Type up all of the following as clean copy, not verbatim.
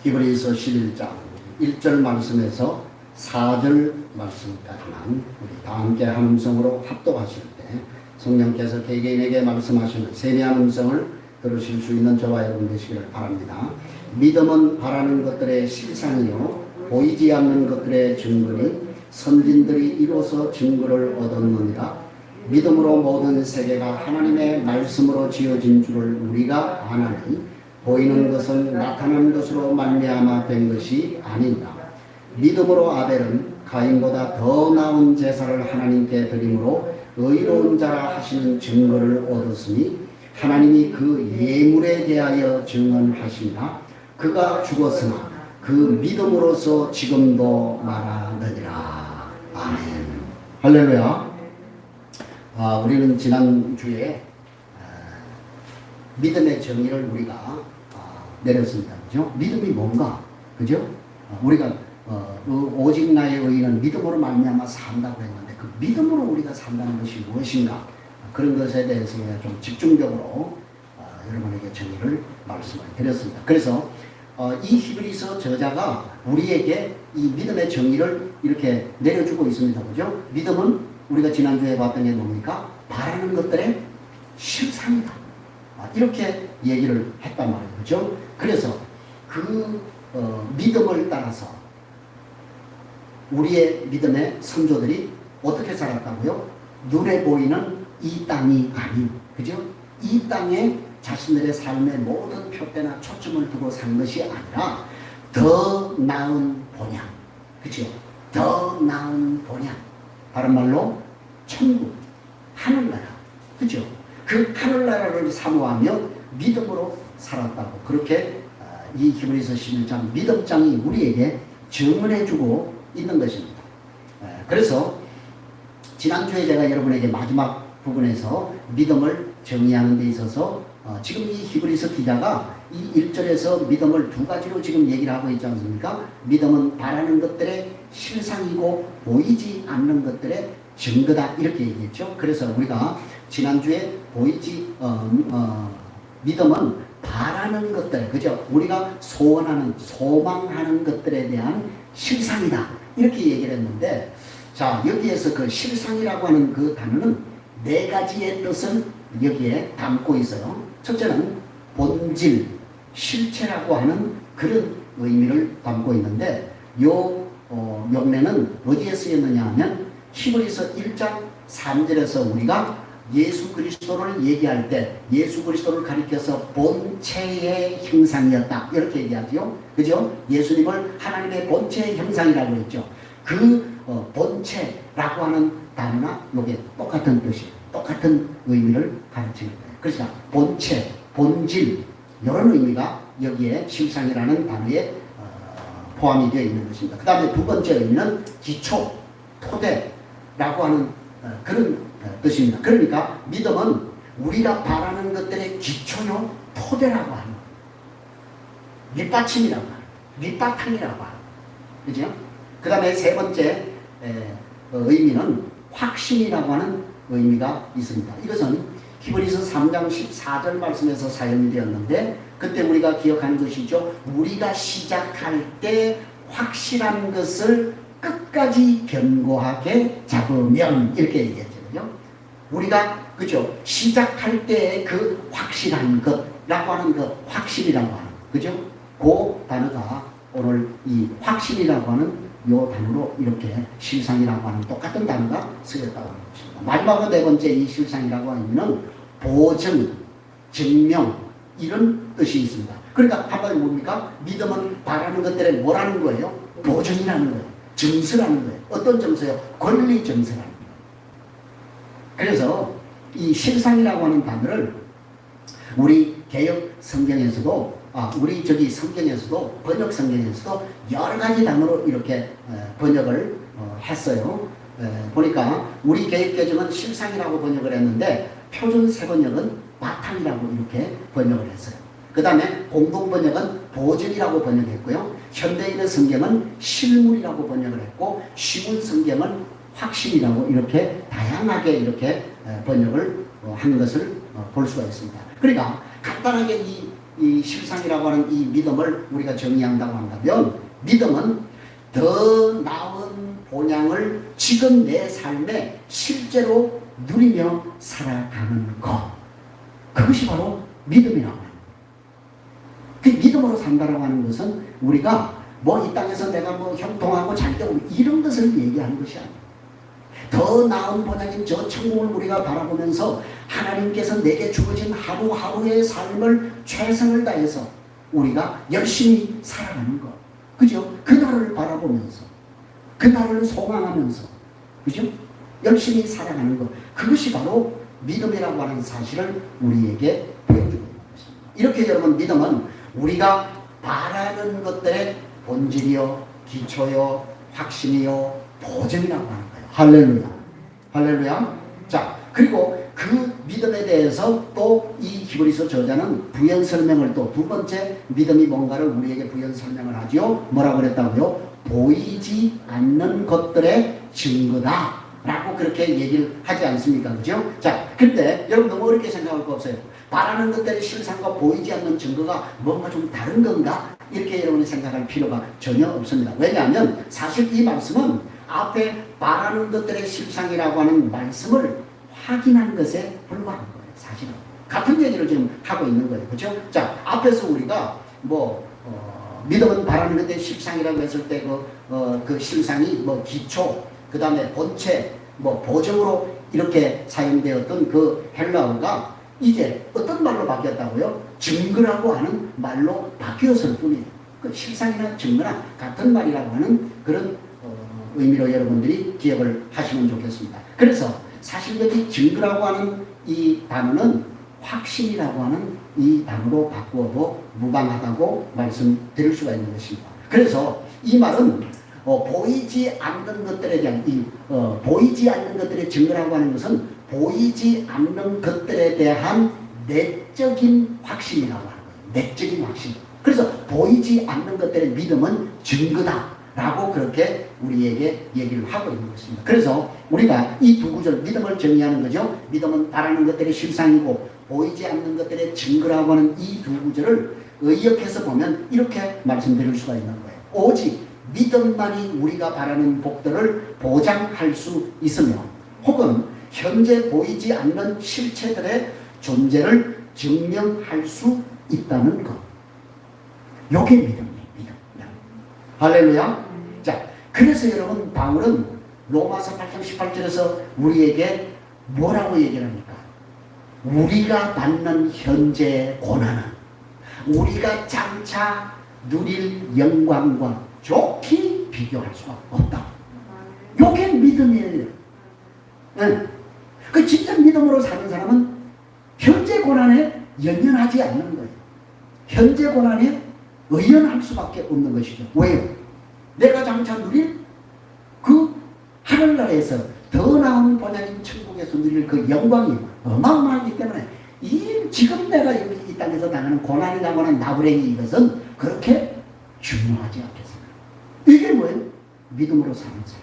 히브리서 11장 1절 말씀에서 4절 말씀까지만 우리 다 함께 한 음성으로 합독하실 때 성령께서 개개인에게 말씀하시는 세미한 음성을 들으실 수 있는 저와 여러분 되시기를 바랍니다. 믿음은 바라는 것들의 실상이요 보이지 않는 것들의 증거니 선진들이 이로써 증거를 얻었느니라. 믿음으로 모든 세계가 하나님의 말씀으로 지어진 줄을 우리가 아나니 보이는 것은 나타난 것으로 말미암아 된 것이 아니니라. 믿음으로 아벨은 가인보다 더 나은 제사를 하나님께 드림으로 의로운 자라 하시는 증거를 얻었으니 하나님이 그 예물에 대하여 증언하시니라. 그가 죽었으나 그 믿음으로서 지금도 말하느니라. 아멘. 할렐루야. 우리는 지난주에 믿음의 정의를 우리가 내렸습니다. 그죠? 믿음이 뭔가? 그죠? 우리가 오직 나의 의인은 믿음으로 말미암아 산다고 했는데 그 믿음으로 우리가 산다는 것이 무엇인가? 그런 것에 대해서 좀 집중적으로 여러분에게 정의를 말씀을 드렸습니다. 그래서 이 히브리서 저자가 우리에게 이 믿음의 정의를 이렇게 내려주고 있습니다. 그죠? 믿음은 우리가 지난주에 봤던 게 뭡니까? 바라는 것들의 실상이다. 이렇게 얘기를 했단 말이에요. 그죠? 그래서 그 믿음을 따라서 우리의 믿음의 선조들이 어떻게 살았다고요? 눈에 보이는 이 땅이 아닌, 그죠? 이 땅에 자신들의 삶의 모든 표대나 초점을 두고 산 것이 아니라 더 나은 본향, 그죠? 더 나은 본향. 다른 말로 천국, 하늘나라, 그죠? 그 하늘나라를 사모하며 믿음으로 살았다고 그렇게 이 히브리서 11장 믿음장이 우리에게 증언해주고 있는 것입니다. 그래서 지난주에 제가 여러분에게 마지막 부분에서 믿음을 정의하는 데 있어서 지금 이 히브리서 기자가 이 1절에서 믿음을 두 가지로 지금 얘기를 하고 있지 않습니까? 믿음은 바라는 것들의 실상이고 보이지 않는 것들의 증거다 이렇게 얘기했죠. 그래서 우리가 지난주에 믿음은 바라는 것들, 그죠? 우리가 소원하는, 소망하는 것들에 대한 실상이다 이렇게 얘기를 했는데, 자 여기에서 그 실상이라고 하는 그 단어는 네 가지의 뜻을 여기에 담고 있어요. 첫째는 본질, 실체라고 하는 그런 의미를 담고 있는데, 요 용례는 어디에 쓰였느냐 하면 히브리서 1장 3절에서 우리가 예수 그리스도를 얘기할 때 예수 그리스도를 가리켜서 본체의 형상이었다 이렇게 얘기하죠. 그죠? 예수님을 하나님의 본체의 형상이라고 했죠. 그 본체라고 하는 단어나 이게 똑같은 뜻이, 똑같은 의미를 가르치는 거예요. 그러니까 본체, 본질 이런 의미가 여기에 실상이라는 단어에 포함이 되어 있는 것입니다. 그 다음에 두 번째 의미는 기초, 토대라고 하는 그런 뜻입니다. 그러니까 믿음은 우리가 바라는 것들의 기초요 토대라고 하는 거예요. 밑받침이라고 하는 거예요. 밑바탕이라고 하는 거예요. 그죠? 그 다음에 세 번째 의미는 확신이라고 하는 의미가 있습니다. 이것은 히브리서 3장 14절 말씀에서 사용이 되었는데, 그때 우리가 기억하는 것이죠. 우리가 시작할 때 확실한 것을 끝까지 견고하게 잡으면 이렇게 얘기했죠. 그죠? 우리가 그죠? 시작할 때의 그 확실한 것라고 하는 그 확실이라고 하는 그죠? 그 단어가 오늘 이 확실이라고 하는 요 단어로 이렇게 실상이라고 하는 똑같은 단어가 쓰였다고 하는 것입니다. 마지막으로 네 번째 이 실상이라고 하는 의미는 보증, 증명 이런 뜻이 있습니다. 그러니까 한마디로 뭡니까? 믿음은 바라는 것들에 뭐라는 거예요? 보증이라는 거예요. 증서라는 거예요. 어떤 증서요? 권리 증서라는 거예요. 그래서 이 실상이라고 하는 단어를 우리 개역 성경에서도 우리 성경에서도 번역 성경에서도 여러 가지 단어로 이렇게 번역을 했어요. 보니까 우리 개역개정은 실상이라고 번역을 했는데 표준 세번역은 바탕이라고 이렇게 번역을 했어요. 그 다음에 공동번역은 보증이라고 번역했고요. 현대인의 성경은 실물이라고 번역을 했고, 시문 성경은 확신이라고 이렇게 다양하게 이렇게 번역을 한 것을 볼 수가 있습니다. 그러니까 간단하게 이 이 실상이라고 하는 이 믿음을 우리가 정의한다고 한다면 믿음은 더 나은 본향을 지금 내 삶에 실제로 누리며 살아가는 것. 그것이 바로 믿음이라고 하는 거예요. 그 믿음으로 산다라고 하는 것은 우리가 뭐 이 땅에서 내가 뭐 형통하고 잘 되고 이런 것을 얘기하는 것이 아니에요. 더 나은 본향인 저 천국을 우리가 바라보면서 하나님께서 내게 주어진 하루하루의 삶을 최선을 다해서 우리가 열심히 살아가는 것. 그죠? 그날을 바라보면서 그날을 소망하면서 그죠? 열심히 살아가는 것. 그것이 바로 믿음이라고 하는 사실을 우리에게 보여주고 있는 것입니다. 이렇게 여러분 믿음은 우리가 바라는 것들의 본질이요, 기초요, 확신이요, 보증이라고 하는 거예요. 할렐루야. 할렐루야. 자, 그리고 그 믿음에 대해서 또 이 히브리서 저자는 부연 설명을 또 두 번째 믿음이 뭔가를 우리에게 부연 설명을 하죠. 뭐라고 그랬다고요? 보이지 않는 것들의 증거다 라고 그렇게 얘기를 하지 않습니까? 그죠? 자, 근데 여러분 너무 어렵게 생각할 거 없어요. 바라는 것들의 실상과 보이지 않는 증거가 뭔가 좀 다른 건가? 이렇게 여러분이 생각할 필요가 전혀 없습니다. 왜냐하면 사실 이 말씀은 앞에 바라는 것들의 실상이라고 하는 말씀을 확인한 것에 불과한 거예요. 사실은 같은 얘기를 지금 하고 있는 거예요. 그렇죠? 자, 앞에서 우리가 믿음은 바라는 것들의 실상이라고 했을 때 그 실상이 뭐 기초, 그 다음에 본체, 뭐 보정으로 이렇게 사용되었던 그 헬라어가 이제 어떤 말로 바뀌었다고요? 증거라고 하는 말로 바뀌었을 뿐이에요. 그 실상이나 증거나 같은 말이라고 하는 그런 의미로 여러분들이 기억을 하시면 좋겠습니다. 그래서 사실 여기 증거라고 하는 이 단어는 확신이라고 하는 이 단어로 바꾸어도 무방하다고 말씀드릴 수가 있는 것입니다. 그래서 이 말은 보이지 않는 것들에 대한 보이지 않는 것들의 증거라고 하는 것은 보이지 않는 것들에 대한 내적인 확신이라고 하는 거예요. 내적인 확신. 그래서 보이지 않는 것들의 믿음은 증거다 라고 그렇게 우리에게 얘기를 하고 있는 것입니다. 그래서 우리가 이 두 구절 믿음을 정의하는 거죠. 믿음은 바라는 것들의 실상이고 보이지 않는 것들의 증거라고 하는 이 두 구절을 의역해서 보면 이렇게 말씀드릴 수가 있는 거예요. 오직 믿음만이 우리가 바라는 복들을 보장할 수 있으며 혹은 현재 보이지 않는 실체들의 존재를 증명할 수 있다는 것. 요게 믿음이에요. 믿음. 할렐루야. 자, 그래서 여러분 바울은 로마서 8장 18절에서 우리에게 뭐라고 얘기를 합니까? 우리가 받는 현재의 고난은 우리가 장차 누릴 영광과 좋게 비교할 수가 없다. 요게 믿음이에요. 네. 그 진짜 믿음으로 사는 사람은 현재 고난에 연연하지 않는 거예요. 현재 고난에 의연할 수밖에 없는 것이죠. 왜요? 내가 장차 누릴 그 하늘나라에서 더 나은 본향인 천국에서 누릴 그 영광이 어마어마하기 때문에 지금 내가 여기 이 땅에서 당하는 고난이라고 하는 나부랭이 이것은 그렇게 중요하지 않겠습니까? 이게 뭐예요? 믿음으로 사는 삶.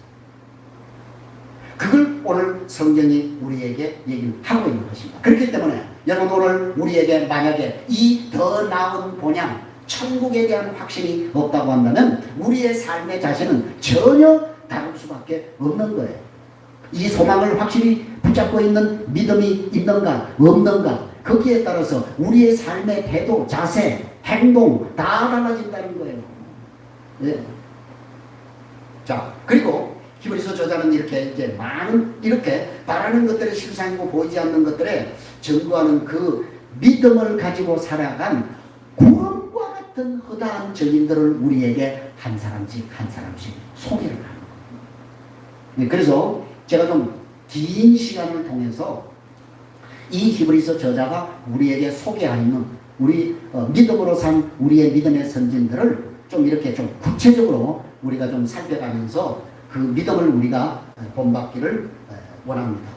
그걸 오늘 성경이 우리에게 얘기를 하고 있는 것입니다. 그렇기 때문에 여러분 오늘 우리에게 만약에 이 더 나은 본향 천국에 대한 확신이 없다고 한다면 우리의 삶의 자신은 전혀 다를 수밖에 없는 거예요. 이 소망을 확실히 붙잡고 있는 믿음이 있는가 없는가 거기에 따라서 우리의 삶의 태도, 자세, 행동 다 달라진다는 거예요. 네. 자, 그리고 히브리서 저자는 이렇게 이제 많은 이렇게 바라는 것들의 실상이고 보이지 않는 것들에 증거하는 그 믿음을 가지고 살아간 구름과 같은 허다한 증인들을 우리에게 한 사람씩 소개를 하는 거예요. 네, 그래서 제가 좀 긴 시간을 통해서 이 히브리서 저자가 우리에게 소개하는 우리 믿음으로 산 우리의 믿음의 선진들을 좀 이렇게 좀 구체적으로 우리가 좀 살펴가면서 그 믿음을 우리가 본받기를 원합니다.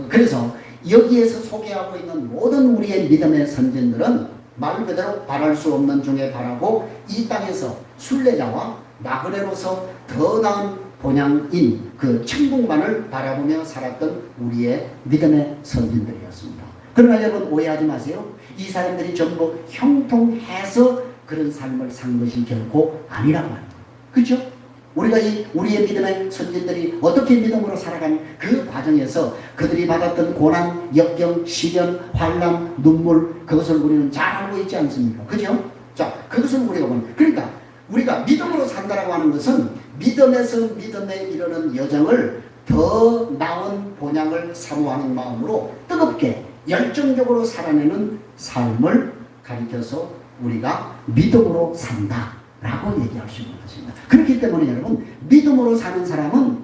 그래서 여기에서 소개하고 있는 모든 우리의 믿음의 선진들은 말 그대로 바랄 수 없는 중에 바라고 이 땅에서 순례자와 나그네로서 더 나은 본향인 그 천국만을 바라보며 살았던 우리의 믿음의 선진들이었습니다. 그러나 여러분 오해하지 마세요. 이 사람들이 전부 형통해서 그런 삶을 산 것이 결코 아니라고 합니다. 그렇죠? 우리가 우리의 믿음의 선진들이 어떻게 믿음으로 살아간 그 과정에서 그들이 받았던 고난, 역경, 시련, 환난, 눈물, 그것을 우리는 잘 알고 있지 않습니까? 그죠? 자, 그것을 우리가 보는. 그러니까 우리가 믿음으로 산다라고 하는 것은 믿음에서 믿음에 이르는 여정을 더 나은 본향을 사모하는 마음으로 뜨겁게 열정적으로 살아내는 삶을 가리켜서 우리가 믿음으로 산다 라고 얘기할 수 있는 것입니다. 그렇기 때문에 여러분, 믿음으로 사는 사람은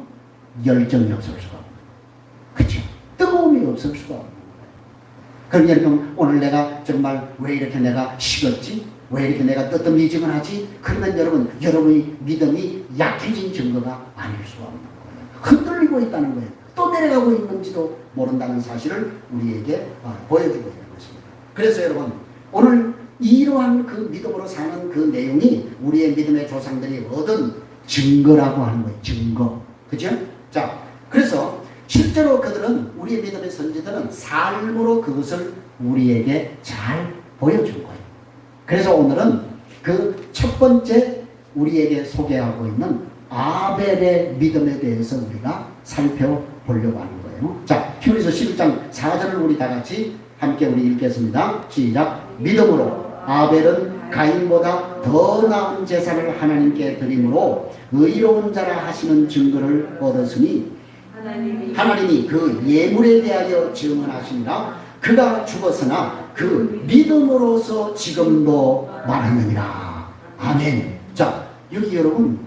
열정이 없을 수가 없는 거예요. 그렇죠? 뜨거움이 없을 수가 없는 거예요. 그럼 여러분, 오늘 내가 정말 왜 이렇게 내가 식었지? 왜 이렇게 내가 뜨뜻미지근하지? 그러면 여러분의 믿음이 약해진 증거가 아닐 수가 없는 거예요. 흔들리고 있다는 거예요. 또 내려가고 있는지도 모른다는 사실을 우리에게 보여주고 있는 것입니다. 그래서 여러분, 오늘 이러한 그 믿음으로 사는 그 내용이 우리의 믿음의 조상들이 얻은 증거라고 하는 거예요. 증거. 그죠? 자, 그래서 실제로 그들은, 우리의 믿음의 선지들은 삶으로 그것을 우리에게 잘 보여준 거예요. 그래서 오늘은 그 첫 번째 우리에게 소개하고 있는 아벨의 믿음에 대해서 우리가 살펴보려고 하는 거예요. 자, 히브리서 11장 4절을 우리 다 같이 함께 우리 읽겠습니다. 시작. 믿음으로 아벨은 가인보다 더 나은 제사를 하나님께 드림으로 의로운 자라 하시는 증거를 얻었으니 하나님이 그 예물에 대하여 증언하시니라. 그가 죽었으나 그 믿음으로서 지금도 말하느니라. 아멘. 자, 여기 여러분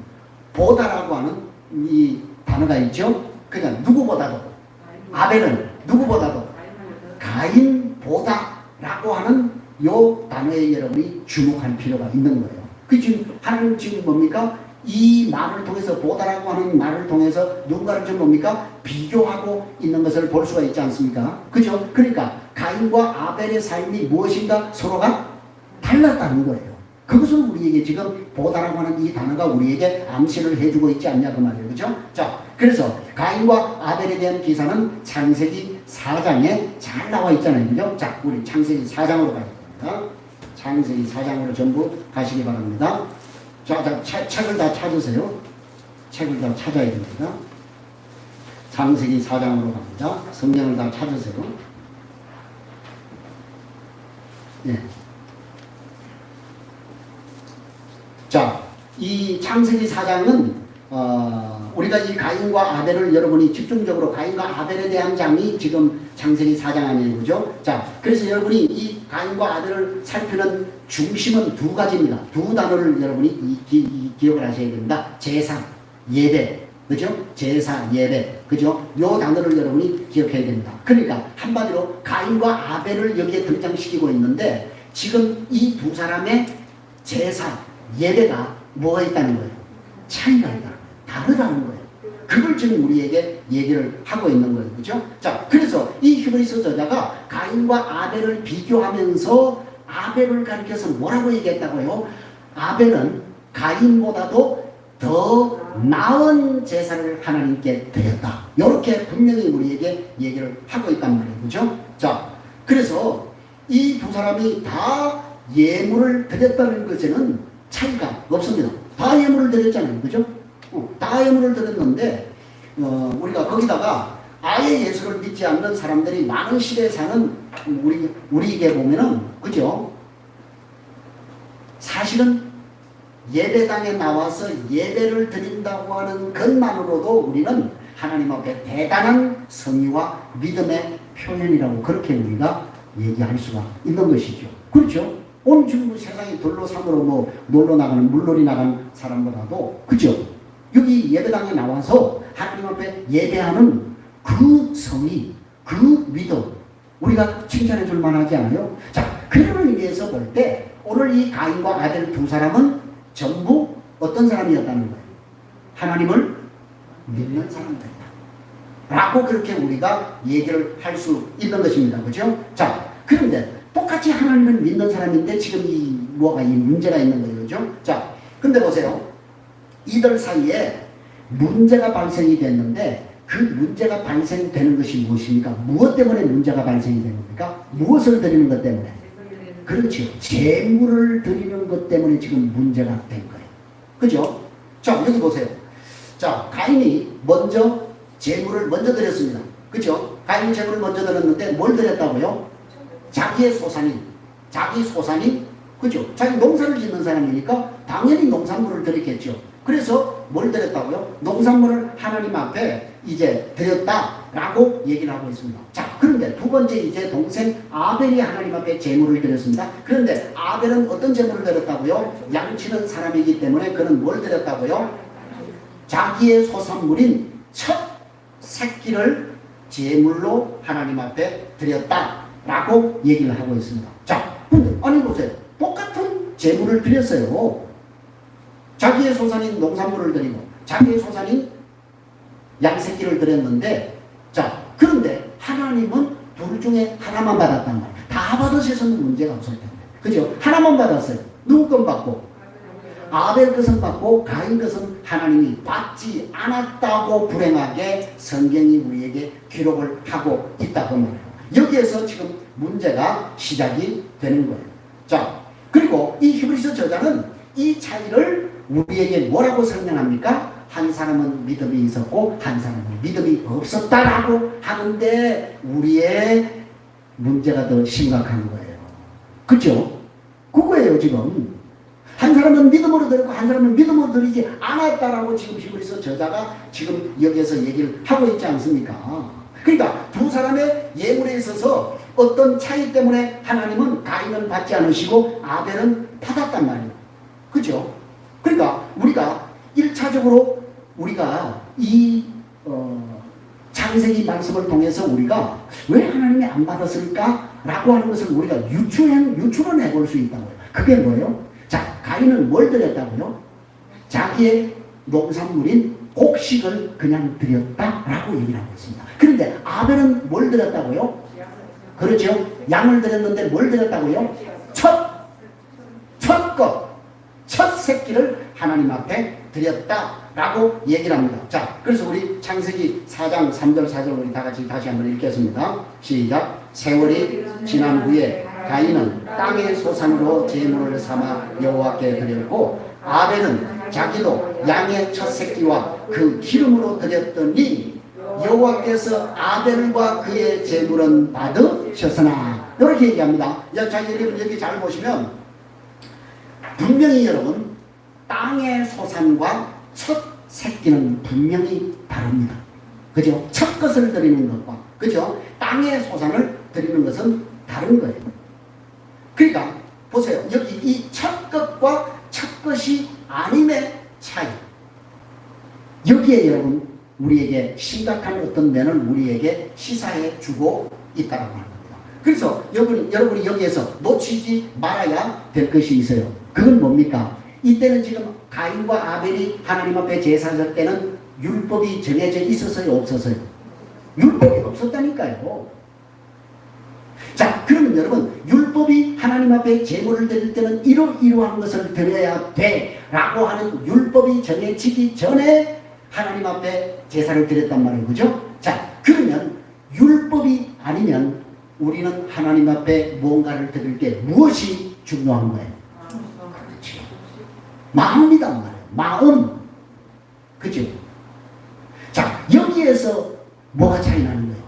보다라고 하는 이 단어가 있죠. 그냥 누구보다도, 아벨은 누구보다도 가인보다라고 하는 요 단어에 여러분이 주목할 필요가 있는 거예요. 그 지금 하나님 지금 뭡니까? 이 말을 통해서, 보다라고 하는 말을 통해서 누군가를 좀 뭡니까? 비교하고 있는 것을 볼 수가 있지 않습니까? 그죠? 그러니까 가인과 아벨의 삶이 무엇인가 서로가 달랐다는 거예요. 그것을 우리에게 지금 보다라고 하는 이 단어가 우리에게 암시를 해주고 있지 않냐 그 말이에요. 그죠? 자, 그래서 가인과 아벨에 대한 기사는 창세기 4장에 잘 나와 있잖아요. 그죠? 자, 우리 창세기 4장으로 가야 됩니다. 창세기 4장으로 전부 가시기 바랍니다. 자, 책을 다 찾으세요. 책을 다 찾아야 됩니다. 창세기 4장으로 갑니다. 성경을 다 찾으세요. 예. 자, 이 창세기 4장은 우리가 이 가인과 아벨을 여러분이 집중적으로, 가인과 아벨에 대한 장이 지금 창세기 4장 아니에요. 그죠? 자, 그래서 여러분이 이 가인과 아벨을 살피는 중심은 두 가지입니다. 두 단어를 여러분이 기억을 하셔야 됩니다. 제사, 예배. 그죠? 제사, 예배. 그죠? 요 단어를 여러분이 기억해야 됩니다. 그러니까 한마디로 가인과 아벨을 여기에 등장시키고 있는데, 지금 이 두 사람의 제사, 예배가 뭐가 있다는 거예요? 차이가 있다는 거예요. 다르다는 거예요. 그걸 지금 우리에게 얘기를 하고 있는 거예요. 그죠? 자, 그래서 이 히브리서 저자가 가인과 아벨을 비교하면서 아벨을 가리켜서 뭐라고 얘기했다고요? 아벨은 가인보다도 더 나은 제사를 하나님께 드렸다. 이렇게 분명히 우리에게 얘기를 하고 있단 말이에요. 그죠? 자, 그래서 이 두 사람이 다 예물을 드렸다는 것에는 차이가 없습니다. 다 예물을 드렸잖아요. 그죠? 다 예물을 드렸는데, 우리가 거기다가 아예 예수를 믿지 않는 사람들이 많은 시대에 사는 우리에게 보면은, 그죠? 사실은 예배당에 나와서 예배를 드린다고 하는 것만으로도 우리는 하나님 앞에 대단한 성의와 믿음의 표현이라고 그렇게 우리가 얘기할 수가 있는 것이죠. 그렇죠? 오늘 지금 세상에 돌로 산으로 뭐 놀러 나가는, 물놀이 나가는 사람보다도, 그죠? 여기 예배당에 나와서 하나님 앞에 예배하는 그 성의, 그 믿음, 우리가 칭찬해 줄 만하지 않아요? 자, 그런 의미에서 볼 때 오늘 이 가인과 아벨 두 사람은 전부 어떤 사람이었다는 거예요? 하나님을 믿는 사람들이다 라고 그렇게 우리가 얘기를 할 수 있는 것입니다. 그죠? 자, 그런데 똑같이 하나님을 믿는 사람인데 지금 이 문제가 있는 거예요. 그죠? 자, 근데 보세요. 이들 사이에 문제가 발생이 됐는데 그 문제가 발생되는 것이 무엇입니까? 무엇 때문에 문제가 발생이 되는 겁니까? 무엇을 드리는 것 때문에? 그렇죠. 재물을 드리는 것 때문에 지금 문제가 된 거예요. 그죠? 자, 여기 보세요. 자, 가인이 먼저 재물을 먼저 드렸습니다. 그죠? 가인이 재물을 먼저 드렸는데 뭘 드렸다고요? 자기 소산인, 그죠? 자기 농사를 짓는 사람이니까 당연히 농산물을 드렸겠죠. 그래서 뭘 드렸다고요? 농산물을 하나님 앞에 이제 드렸다라고 얘기를 하고 있습니다. 자, 그런데 두 번째 이제 동생 아벨이 하나님 앞에 제물을 드렸습니다. 그런데 아벨은 어떤 제물을 드렸다고요? 양치는 사람이기 때문에 그는 뭘 드렸다고요? 자기의 소산물인 첫 새끼를 제물로 하나님 앞에 드렸다라고 얘기를 하고 있습니다. 자, 근데 아니 보세요. 똑같은 제물을 드렸어요. 자기의 소산인 농산물을 드리고 자기의 소산인 양새끼를 드렸는데, 자, 그런데 하나님은 둘 중에 하나만 받았단 말이에요. 다 받으셔서는 문제가 없을 텐데, 그죠? 하나만 받았어요. 누구 건 받고? 아벨 것은 받고 가인 것은 하나님이 받지 않았다고 불행하게 성경이 우리에게 기록을 하고 있다고 말해요. 여기에서 지금 문제가 시작이 되는 거예요. 자, 그리고 이 히브리서 저자는 이 차이를 우리에게 뭐라고 설명합니까? 한 사람은 믿음이 있었고 한 사람은 믿음이 없었다라고 하는데 우리의 문제가 더 심각한 거예요. 그렇죠? 그거예요. 지금 한 사람은 믿음으로 드렸고 한 사람은 믿음으로 드리지 않았다라고 지금 히브리서 저자가 지금 여기에서 얘기를 하고 있지 않습니까? 그러니까 두 사람의 예물에 있어서 어떤 차이 때문에 하나님은 가인은 받지 않으시고 아벨은 받았단 말이에요. 그렇죠? 그러니까 우리가 1차적으로 우리가 이 창세기 말씀을 통해서 우리가 왜 하나님이 안 받았을까라고 하는 것을 우리가 유추를 해볼 수 있다고요. 그게 뭐예요? 자, 가인은 뭘 드렸다고요? 자기의 농산물인 곡식을 그냥 드렸다라고 얘기를 하고 있습니다. 그런데 아벨은 뭘 드렸다고요? 그렇죠? 양을 드렸는데 뭘 드렸다고요? 첫 새끼를 하나님 앞에 드렸다라고 얘기를 합니다. 자, 그래서 우리 창세기 4장 3절 4절 우리 다 같이 다시 한번 읽겠습니다. 시작. 세월이 지난 후에 가인은 땅의 소산으로 제물을 삼아 여호와께 드렸고 아벨은 자기도 양의 첫 새끼와 그 기름으로 드렸더니 여호와께서 아벨과 그의 제물은 받으셨으나 이렇게 얘기합니다. 자, 여러분 여기 잘 보시면 분명히 여러분 땅의 소산과 첫 새끼는 분명히 다릅니다. 그죠? 첫 것을 드리는 것과 그죠? 땅의 소산을 드리는 것은 다른 거예요. 그러니까 보세요. 여기 이 첫 것과 첫 것이 아님의 차이. 여기에 여러분 우리에게 심각한 어떤 면을 우리에게 시사해 주고 있다고 하는 겁니다. 그래서 여러분이 여기에서 놓치지 말아야 될 것이 있어요. 그건 뭡니까? 이때는 지금 가인과 아벨이 하나님 앞에 제사 질 때는 율법이 정해져 있었어요? 없었어요? 율법이 없었다니까요. 자, 그러면 여러분 율법이 하나님 앞에 제물을 드릴 때는 이러한 것을 드려야 돼 라고 하는 율법이 정해지기 전에 하나님 앞에 제사를 드렸단 말이에요. 그죠? 자, 그러면 율법이 아니면 우리는 하나님 앞에 무언가를 드릴 때 무엇이 중요한 거예요? 그렇죠. 마음이란 말이에요. 마음. 그죠? 자, 여기에서 뭐가 차이 나는 거예요?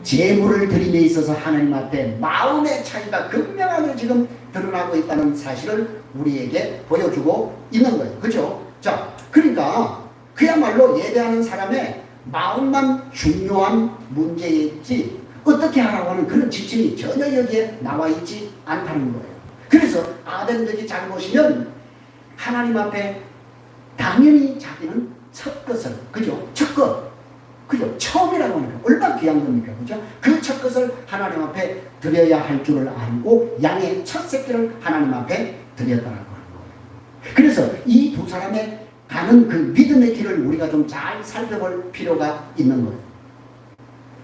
제물을 드림에 있어서 하나님 앞에 마음의 차이가 극명하게 지금 드러나고 있다는 사실을 우리에게 보여주고 있는 거예요. 그죠? 자, 그러니까 그야말로 예배하는 사람의 마음만 중요한 문제였지 어떻게 하라고 하는 그런 지침이 전혀 여기에 나와 있지 않다는 거예요. 그래서 아벨은 여기 잘 보시면 하나님 앞에 당연히 자기는 첫 것을, 그죠? 첫 것, 그죠? 처음이라고 하니까 얼마나 귀한 겁니까? 그죠? 그 첫 것을 하나님 앞에 드려야 할 줄을 알고 양의 첫 새끼를 하나님 앞에 드렸다라고 하는 거예요. 그래서 이 두 사람의 가는 그 믿음의 길을 우리가 좀 잘 살펴볼 필요가 있는 거예요.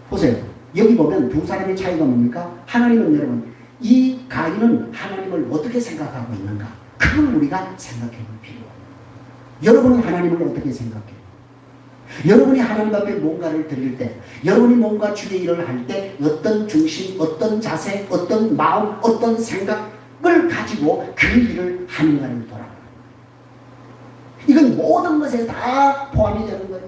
보세요. 여기 보면 두 사람의 차이가 뭡니까? 하나님은 여러분, 이 가인은 하나님을 어떻게 생각하고 있는가? 그걸 우리가 생각해 볼 필요가 있어요. 여러분은 하나님을 어떻게 생각해요? 여러분이 하나님 앞에 뭔가를 드릴 때, 여러분이 뭔가 주의 일을 할 때 어떤 중심, 어떤 자세, 어떤 마음, 어떤 생각을 가지고 그 일을 하는가를 돌아보는 거예요. 이건 모든 것에 다 포함이 되는 거예요.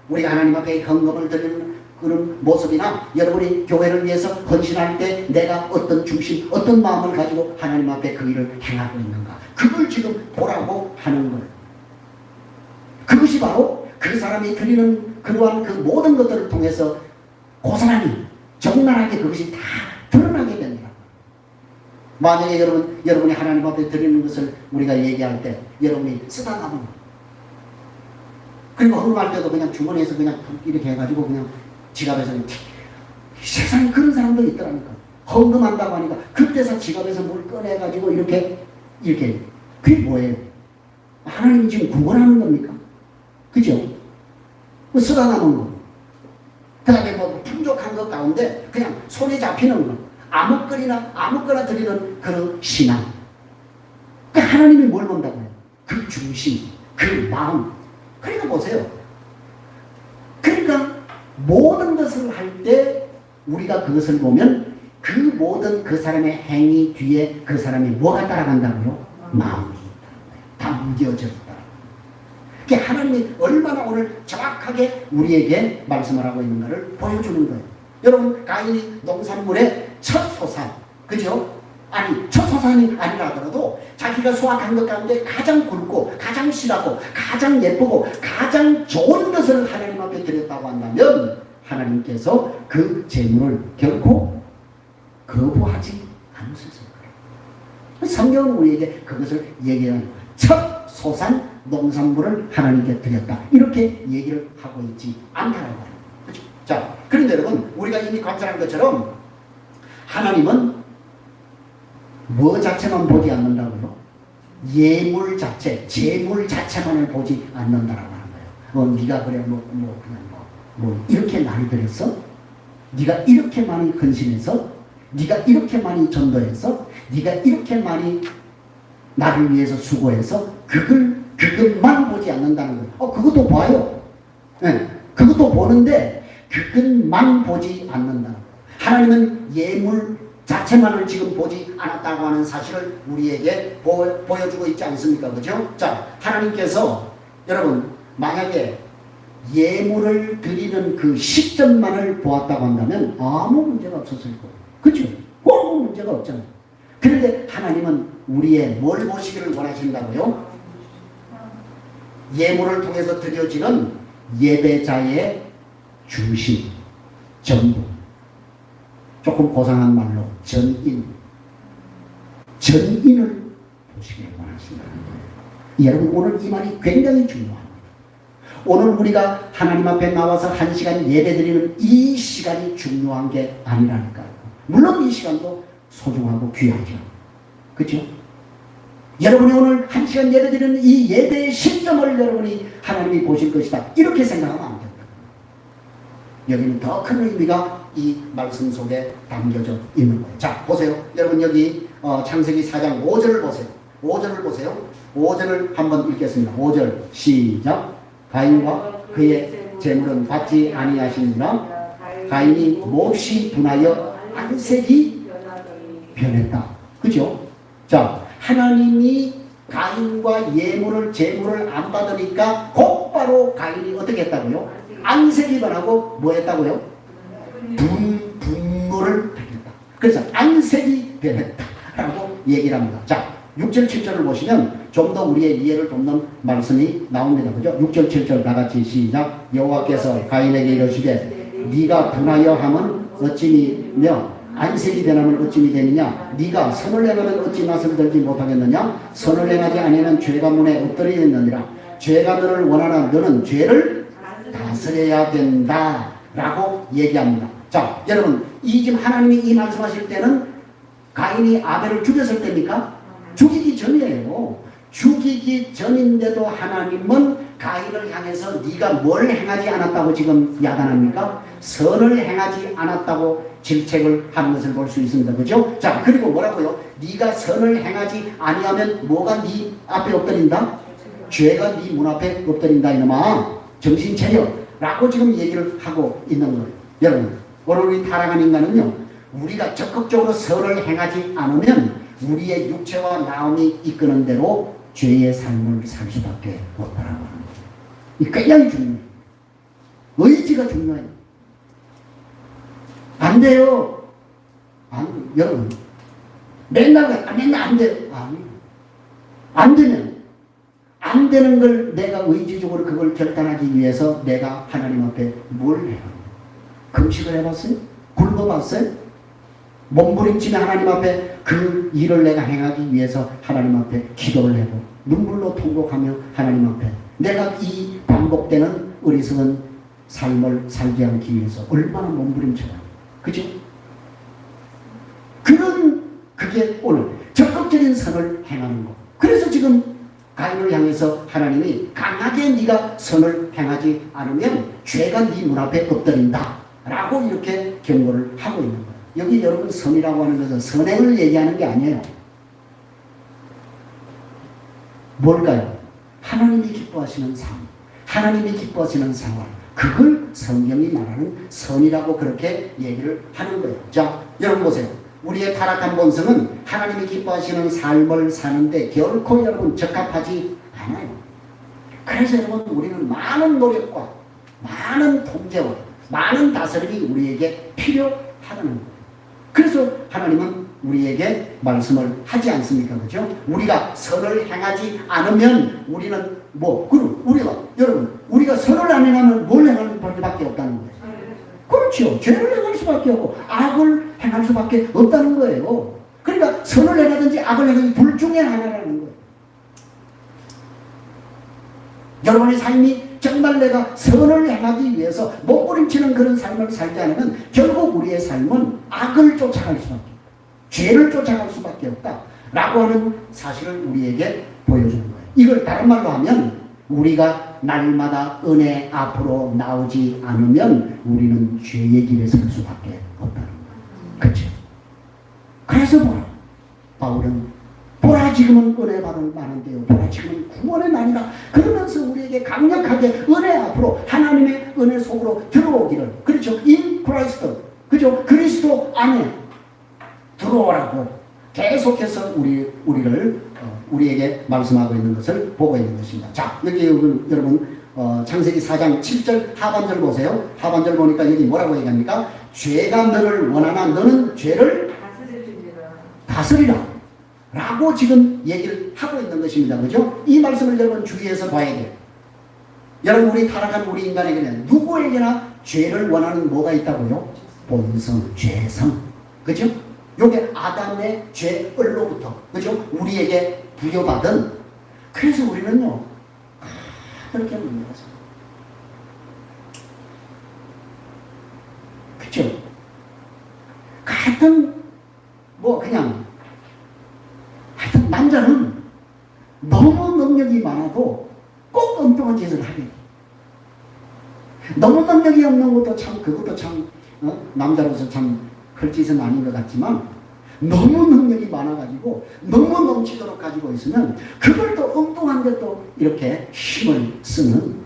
우리가 하나님 앞에 헌금을 드리는 그런 모습이나 여러분이 교회를 위해서 헌신할 때 내가 어떤 중심, 어떤 마음을 가지고 하나님 앞에 그 일을 행하고 있는가, 그걸 지금 보라고 하는 거예요. 그것이 바로 그 사람이 드리는 그러한 그 모든 것들을 통해서 고스란히 적나라하게 그것이 다 드러나게 된다. 만약에 여러분이 하나님 앞에 드리는 것을 우리가 얘기할 때 여러분이 쓰다 남은 거, 그리고 헌금할 때도 그냥 주머니에서 그냥 이렇게 해가지고 그냥 지갑에서 세상에 그런 사람도 있더라니까. 헌금한다고 하니까 그때서 지갑에서 뭘 꺼내가지고 이렇게 그게 뭐예요? 하나님이 지금 구원하는 겁니까? 그죠? 뭐 쓰다 남은 거, 그 다음에 뭐 풍족한 것 가운데 그냥 손에 잡히는 거, 아무거나 드리는 그런 신앙. 그러니까 하나님이 뭘 본다고요? 그 중심, 그 마음. 그러니까 보세요. 그러니까 모든 것을 할 때 우리가 그것을 보면 그 모든 그 사람의 행위 뒤에 그 사람이 뭐가 따라간다고요? 마음이 담겨져 있다. 그게 하나님이 얼마나 오늘 정확하게 우리에게 말씀을 하고 있는가를 보여주는 거예요. 여러분, 가인이 농산물의 첫 소산, 그죠? 아니, 첫 소산이 아니라 하더라도 자기가 수확한 것 가운데 가장 굵고 가장 실하고 가장 예쁘고 가장 좋은 것을 하나님 앞에 드렸다고 한다면 하나님께서 그 재물을 결코 거부하지 않으셨을 거예요. 성경은 우리에게 그것을 얘기하는 첫 소산 농산물을 하나님께 드렸다, 이렇게 얘기를 하고 있지 않다라고 해요. 그렇죠? 자, 그런데 여러분, 우리가 이미 관찰한 것처럼 하나님은 뭐 자체만 보지 않는다고요? 예물 자체, 재물 자체만을 보지 않는다라고 하는 거예요. 네가 그래 뭐 이렇게 많이 드렸어? 네가 이렇게 많이 헌신해서? 네가 이렇게 많이 전도해서? 네가 이렇게 많이 나를 위해서 수고해서? 그것만 보지 않는다는 거예요. 그것도 봐요. 네, 그것도 보는데 그것만 보지 않는다는 거예요. 하나님은 예물 자체만을 지금 보지 않았다고 하는 사실을 우리에게 보여주고 있지 않습니까? 그죠? 자, 하나님께서 여러분, 만약에 예물을 드리는 그 시점만을 보았다고 한다면 아무 문제가 없었을 거예요. 그죠? 아무 문제가 없잖아요. 그런데 하나님은 우리의 뭘 보시기를 원하신다고요? 예물을 통해서 드려지는 예배자의 중심, 전부. 조금 고상한 말로 전인을 보시길 원하신다는 거예요. 여러분, 오늘 이 말이 굉장히 중요합니다. 오늘 우리가 하나님 앞에 나와서 한 시간 예배드리는 이 시간이 중요한 게 아니라니까요. 물론 이 시간도 소중하고 귀하죠. 그렇죠? 여러분이 오늘 한 시간 예배드리는 이 예배의 시점을 여러분이 하나님이 보실 것이다, 이렇게 생각하면 안 됩니다. 여기는 더 큰 의미가 이 말씀 속에 담겨져 있는 거예요. 자, 보세요. 여러분, 여기 창세기 4장 5절을 보세요. 5절을 보세요. 5절을 한번 읽겠습니다. 5절 시작. 가인과 그의 재물은 받지 아니하시니라. 가인이 몹시 분하여 안색이 변했다. 그죠? 자, 하나님이 가인과 재물을 안 받으니까 곧바로 가인이 어떻게 했다고요? 안색이 변하고 뭐 했다고요? 분노를 하겠다. 그래서 안색이 변했다라고 얘기를 합니다. 자, 6절 7절을 보시면 좀 더 우리의 이해를 돕는 말씀이 나옵니다. 그죠? 6절 7절 다 같이 시작. 여호와께서 가인에게 이르시되 네가 분하여 함은 어찌니며 안색이 변함은 어찌니 되느냐? 네가 선을 행하면 어찌 낯을 들지 못하겠느냐? 선을 행하지 아니하면 죄가 문에 엎드리느니라. 죄가 너를 원하나 너는 죄를 다스려야 된다 라고 얘기합니다. 자, 여러분, 지금 하나님이 이 말씀하실 때는 가인이 아벨을 죽였을 때입니까? 죽이기 전이에요. 죽이기 전인데도 하나님은 가인을 향해서 네가 뭘 행하지 않았다고 지금 야단합니까? 선을 행하지 않았다고 질책을 하는 것을 볼 수 있습니다. 그죠? 자, 그리고 뭐라고요? 네가 선을 행하지 아니하면 뭐가 네 앞에 엎드린다? 죄가 네 문 앞에 엎드린다. 이놈아, 정신 차려. 라고 지금 얘기를 하고 있는 거예요. 여러분, 오늘 우리 타락한 인간은요, 우리가 적극적으로 선을 행하지 않으면 우리의 육체와 마음이 이끄는 대로 죄의 삶을 살 수밖에 없다라고 하는 거예요. 이 굉장히 중요해요. 의지가 중요해요. 안 돼요. 여러분, 맨날 안 돼요. 안 되면, 안 되는 걸 내가 의지적으로 그걸 결단하기 위해서 내가 하나님 앞에 뭘 해요? 금식을 해봤어요? 굶어봤어요? 몸부림치며 하나님 앞에 그 일을 내가 행하기 위해서 하나님 앞에 기도를 해고 눈물로 통곡하며 하나님 앞에 내가 이 반복되는 어리석은 삶을 살지 않기 위해서 얼마나 몸부림쳐요. 그죠? 그게 오늘 적극적인 선을 행하는 거. 그래서 지금 가인을 향해서 하나님이 강하게 네가 선을 행하지 않으면 죄가 네 눈앞에 엎드린다 라고 이렇게 경고를 하고 있는 거예요. 여기 여러분 선이라고 하는 것은 선행을 얘기하는 게 아니에요. 뭘까요? 하나님이 기뻐하시는 삶, 하나님이 기뻐하시는 생활, 그걸 성경이 말하는 선이라고 그렇게 얘기를 하는 거예요. 자, 여러분 보세요. 우리의 타락한 본성은 하나님이 기뻐하시는 삶을 사는데 결코 여러분 적합하지 않아요. 그래서 여러분 우리는 많은 노력과 많은 통제와 많은 다스림이 우리에게 필요하다는 거예요. 그래서 하나님은 우리에게 말씀을 하지 않습니까? 그죠? 우리가 선을 행하지 않으면 우리는 여러분, 우리가 선을 안 행하면 뭘 행하는 밖에 없다는 거예요. 그렇죠. 죄를 행할 수밖에 없고 악을 행할 수밖에 없다는 거예요. 그러니까 선을 행하든지 악을 행하든지 둘 중에 하나라는 거예요. 여러분의 삶이 정말 내가 선을 행하기 위해서 몸부림치는 그런 삶을 살지 않으면 결국 우리의 삶은 악을 쫓아갈 수밖에 없다. 죄를 쫓아갈 수밖에 없다. 라고 하는 사실을 우리에게 보여주는 거예요. 이걸 다른 말로 하면 우리가 날마다 은혜 앞으로 나오지 않으면 우리는 죄의 길에 설 수밖에 없다는 거예요. 그렇죠? 그래서 바울은 보라 지금은 은혜 받을 만한데요. 보라 지금은 구원의 날이다. 그러면서 우리에게 강력하게 은혜 앞으로 하나님의 은혜 속으로 들어오기를, 그렇죠? In Christ, 그죠? 그리스도 안에 들어오라고 계속해서 우리에게 말씀하고 있는 것을 보고 있는 것입니다. 자, 여기 여러분 창세기 4장 7절 하반절 보세요. 하반절 보니까 여기 뭐라고 얘기합니까? 죄가 너를 원하나 너는 죄를 다스리라 라고 지금 얘기를 하고 있는 것입니다. 그죠? 이 말씀을 여러분 주의해서 봐야 돼요. 여러분 우리 타락한 우리 인간에게는 누구에게나 죄를 원하는 뭐가 있다고요? 본성, 죄성. 그죠? 요게 아담의 죄을로부터, 그죠? 우리에게 부여받은, 그래서 우리는요, 그렇게 합니다. 그죠? 하여튼 남자는 너무 능력이 많아도 꼭 엉뚱한 짓을 하게 돼. 너무 능력이 없는 것도 그것도 남자로서 참 그짓은 아닌 것 같지만 너무 능력이 많아가지고 너무 넘치도록 가지고 있으면 그걸 또 엉뚱한데 또 이렇게 힘을 쓰는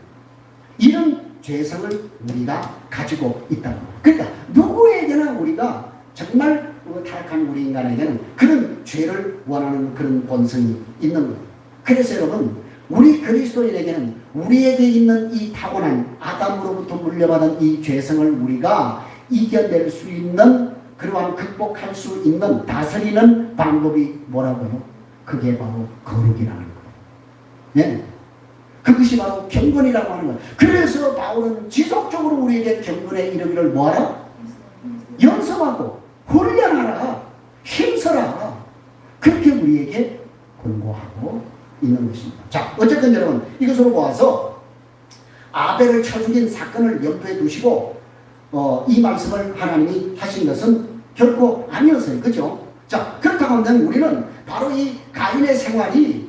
이런 죄성을 우리가 가지고 있다는 거예요. 그러니까 누구에게나 우리가 정말 타락한 우리 인간에게는 그런 죄를 원하는 그런 본성이 있는 거예요. 그래서 여러분 우리 그리스도인에게는 우리에게 있는 이 타고난 아담으로부터 물려받은 이 죄성을 우리가 이겨낼 수 있는, 그러한 극복할 수 있는 다스리는 방법이 뭐라고요? 그게 바로 거룩이라는 거예요. 네. 그것이 바로 경건이라고 하는 거예요. 그래서 바울은 지속적으로 우리에게 경건에 이르기를 뭐하라? 연습하고 훈련하라, 힘써라, 그렇게 우리에게 권고하고 있는 것입니다. 자, 어쨌든 여러분 이것으로 보아서 아벨을 쳐 죽인 사건을 염두에 두시고 이 말씀을 하나님이 하신 것은 결코 아니었어요. 그죠? 자, 그렇다고 하면 우리는 바로 이 가인의 생활이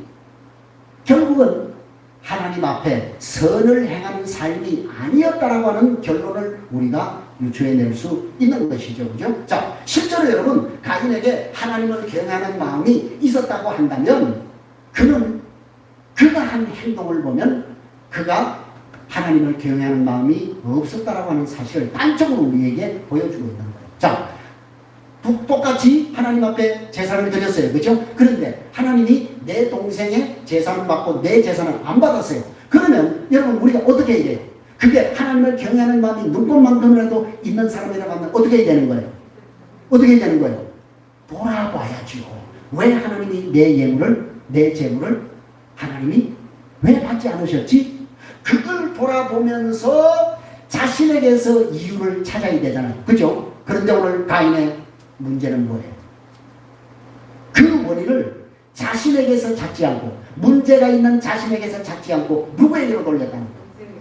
결국은 하나님 앞에 선을 행하는 삶이 아니었다라고 하는 결론을 우리가 유추해낼 수 있는 것이죠. 그죠? 자, 실제로 여러분 가인에게 하나님을 경외하는 마음이 있었다고 한다면 그가 한 행동을 보면 그가 하나님을 경외하는 마음이 없었다라고 하는 사실을 단적으로 우리에게 보여주고 있는 거예요. 자, 똑같이 하나님 앞에 제사를 드렸어요. 그렇죠? 그런데 하나님이 내 동생의 제사는 받고 내 제사는 안 받았어요. 그러면 여러분 우리가 어떻게 해야 돼요? 그게 하나님을 경외하는 마음이 눈꽃만큼이라도 있는 사람이라고 하면 어떻게 해야 되는 거예요? 어떻게 해야 되는 거예요? 돌아봐야죠. 왜 하나님이 내 예물을, 내 재물을 하나님이 왜 받지 않으셨지? 그걸 돌아보면서 자신에게서 이유를 찾아야 되잖아요. 그죠? 그런데 오늘 가인의 문제는 뭐예요? 그 원인을 자신에게서 찾지 않고, 문제가 있는 자신에게서 찾지 않고 누구에게로 돌렸다는 거예요?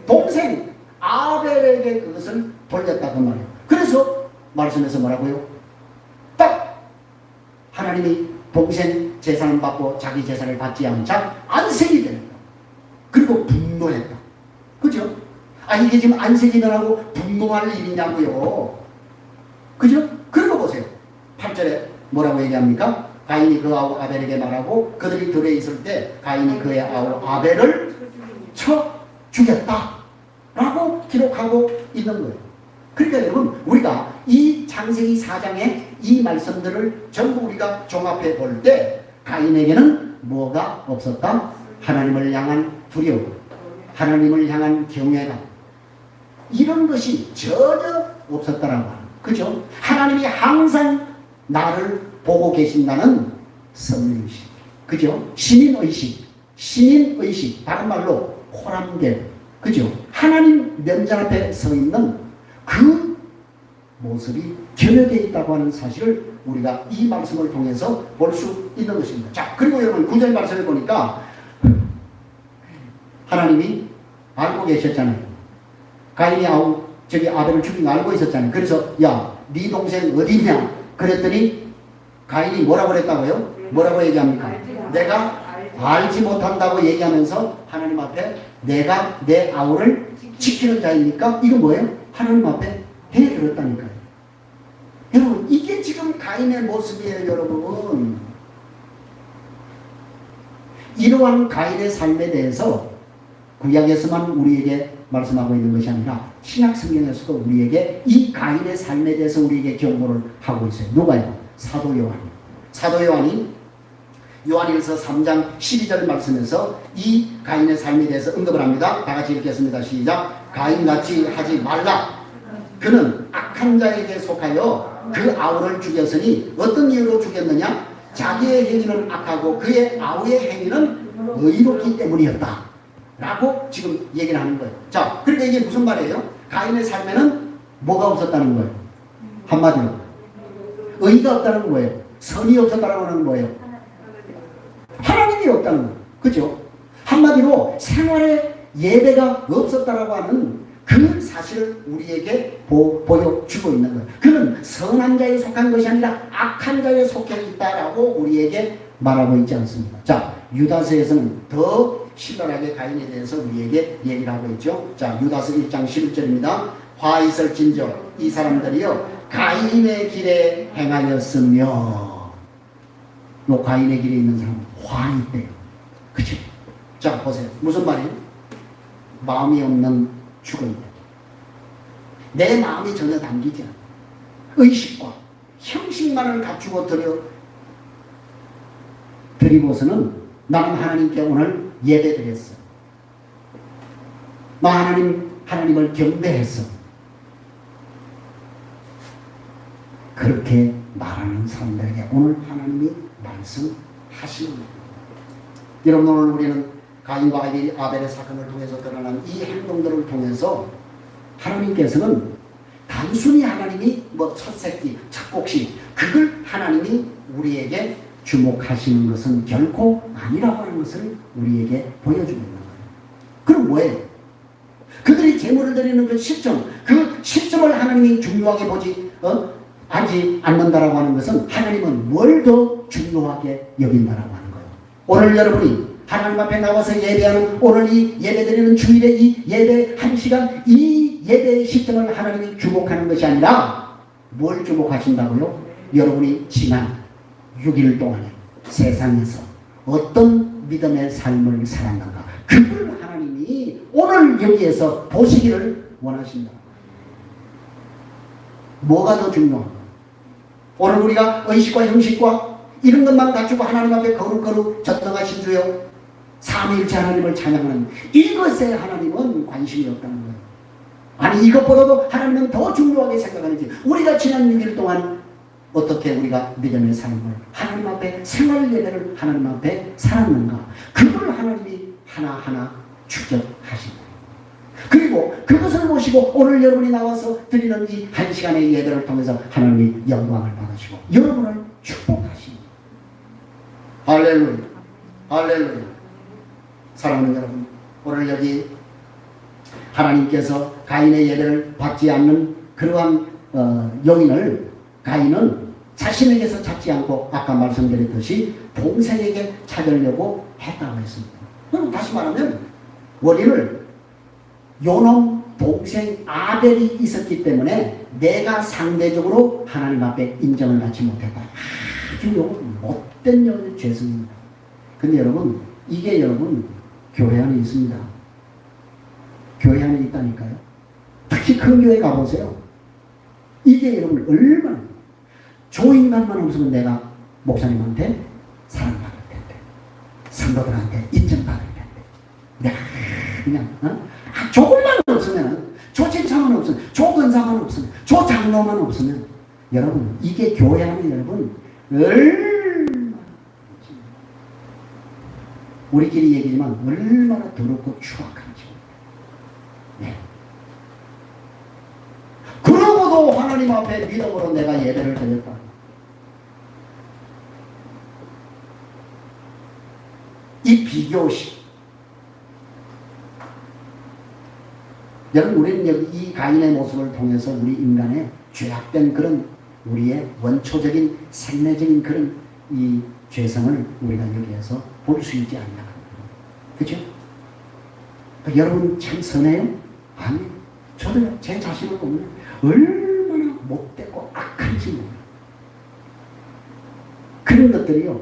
동생 아벨에게 그것을 돌렸다고 말이에요. 그래서 말씀에서 뭐라고요? 딱 하나님이 동생 재산을 받고 자기 재산을 받지 않자 안색이 되는 거예요. 그리고 분노했다. 그죠? 아, 이게 지금 안색이 일어나고 분노할 일이냐고요. 그죠? 그리고 보세요. 8절에 뭐라고 얘기합니까? 가인이 그 아우 아벨에게 말하고 그들이 들에 있을 때 가인이 그의 아우 아벨을 쳐 죽였다 라고 기록하고 있는 거예요. 그러니까 여러분 우리가 이 창세기 4장의 이 말씀들을 전부 우리가 종합해 볼 때 가인에게는 뭐가 없었다? 하나님을 향한 두려움, 하나님을 향한 경외감, 이런 것이 전혀 없었다라고 하는 거예요. 그죠? 하나님이 항상 나를 보고 계신다는 선의식, 그죠? 신인의식, 다른 말로 호람될, 그죠? 하나님 면전 앞에 서 있는 그 모습이 견여되어 있다고 하는 사실을 우리가 이 말씀을 통해서 볼 수 있는 것입니다. 자, 그리고 여러분 9절 말씀을 보니까 하나님이 알고 계셨잖아요. 가인이 저기 아벨을 죽인 거 알고 있었잖아요. 그래서 야, 네 동생 어디 있냐? 그랬더니 가인이 뭐라고 그랬다고요? 뭐라고 얘기합니까? 내가 알지 못한다고 얘기하면서 하나님 앞에 내가 내 아우를 지키는 자입니까? 이거 뭐예요? 하나님 앞에 대들었다니까요. 여러분 이게 지금 가인의 모습이에요. 여러분 이러한 가인의 삶에 대해서 구약에서만 우리에게 말씀하고 있는 것이 아니라 신약 성경에서도 우리에게 이 가인의 삶에 대해서 우리에게 경고를 하고 있어요. 누가요? 사도 요한이. 사도 요한이 요한일서 3장 12절 말씀에서 이 가인의 삶에 대해서 언급을 합니다. 다 같이 읽겠습니다. 시작. 가인같이 하지 말라. 그는 악한 자에게 속하여 그 아우를 죽였으니 어떤 이유로 죽였느냐? 자기의 행위는 악하고 그의 아우의 행위는 의롭기 때문이었다 라고 지금 얘기를 하는 거예요. 자, 그러니까 이게 무슨 말이에요? 가인의 삶에는 뭐가 없었다는 거예요? 한마디로 의가 없다는 거예요. 선이 없었다는 하는 거예요. 하나님이 없다는 거예요. 그죠? 한마디로 생활에 예배가 없었다라고 하는 그 사실을 우리에게 보여주고 있는 거예요. 그는 선한 자에 속한 것이 아니라 악한 자에 속해 있다라고 우리에게 말하고 있지 않습니까? 자, 유다서에서는 더 신랄하게 가인에 대해서 우리에게 얘기를 하고 있죠. 자, 유다서 1장 11절입니다. 화 있을진저 이 사람들이요 가인의 길에 행하였으며, 요 가인의 길에 있는 사람은 화 있대요. 그죠? 자, 보세요. 무슨 말이에요? 마음이 없는 죽음. 내 마음이 전혀 담기지 않아. 의식과 형식만을 갖추고 드리고서는 나는 하나님께 오늘 예배드렸어. 나 하나님을 경배했어. 그렇게 말하는 사람들에게 오늘 하나님이 말씀하시는 거예요. 여러분 오늘 우리는 가인과 아벨의 사건을 통해서 드러난 이 행동들을 통해서 하나님께서는 단순히 하나님이 첫 새끼, 첫곡식 그걸 하나님이 우리에게 주목하시는 것은 결코 아니라고 하는 것을 우리에게 보여주고 있는 거예요. 그럼 뭐예요? 그들이 제물을 드리는 그 시점을 하나님이 중요하게 보지 않는다라고 하는 것은 하나님은 뭘 더 중요하게 여긴다라고 하는 거예요. 오늘 여러분이 하나님 앞에 나와서 예배하는 오늘 이 예배드리는 주일의 이 예배 1시간 이 예배의 시점을 하나님이 주목하는 것이 아니라 뭘 주목하신다고요? 여러분이 지난 6일 동안에 세상에서 어떤 믿음의 삶을 살았는가 그걸 하나님이 오늘 그걸 여기에서 보시기를 원하신다. 뭐가 더 중요한가? 오늘 우리가 의식과 형식과 이런 것만 갖추고 하나님 앞에 거룩거룩 전능하신 주여 삼위일체 하나님을 찬양하는 이것에 하나님은 관심이 없다는 거예요. 아니 이것보다도 하나님은 더 중요하게 생각하는지 우리가 지난 6일 동안 어떻게 우리가 믿음의 삶을 하나님 앞에 생활 예배를 하나님 앞에 살았는가 그걸 하나님이 하나하나 추적하십니다. 그리고 그것을 보시고 오늘 여러분이 나와서 드리는 이 한 시간의 예배를 통해서 하나님이 영광을 받으시고 여러분을 축복하십니다. 할렐루야 할렐루야. 사랑하는 여러분, 오늘 여기 하나님께서 가인의 예배를 받지 않는 그러한 요인을 가인은 자신에게서 찾지 않고 아까 말씀드렸듯이 동생에게 찾으려고 했다고 했습니다. 그럼 다시 말하면 원인을 요놈 동생 아벨이 있었기 때문에 내가 상대적으로 하나님 앞에 인정을 받지 못했다. 아주 못된 죄성입니다. 근데 여러분 이게 여러분 교회 안에 있습니다. 교회 안에 있다니까요. 특히 큰 교회 가보세요. 이게 여러분 얼마나 조인간만 없으면 내가 목사님한테 사랑받을 텐데 성도들한테 인정받을 텐데 내가 그냥 조금만 없으면 조진사만 없으면 조근사만 없으면 조장로만 없으면 여러분 이게 교회 안에 여러분 얼마나 우리끼리 얘기지만 얼마나 더럽고 추악한지. 네. 그러고도 하나님 앞에 믿음으로 내가 예배를 드렸다. 이 비교식. 여러분 우리는 여기 이 가인의 모습을 통해서 우리 인간의 죄악된 그런 우리의 원초적인 생내적인 그런 이 죄성을 우리가 여기에서 볼 수 있지 않나. 그죠? 여러분 참 선해요? 아니, 저도 제 자신을 보면 얼마나 못되고 악한지 몰라요. 그런 것들이요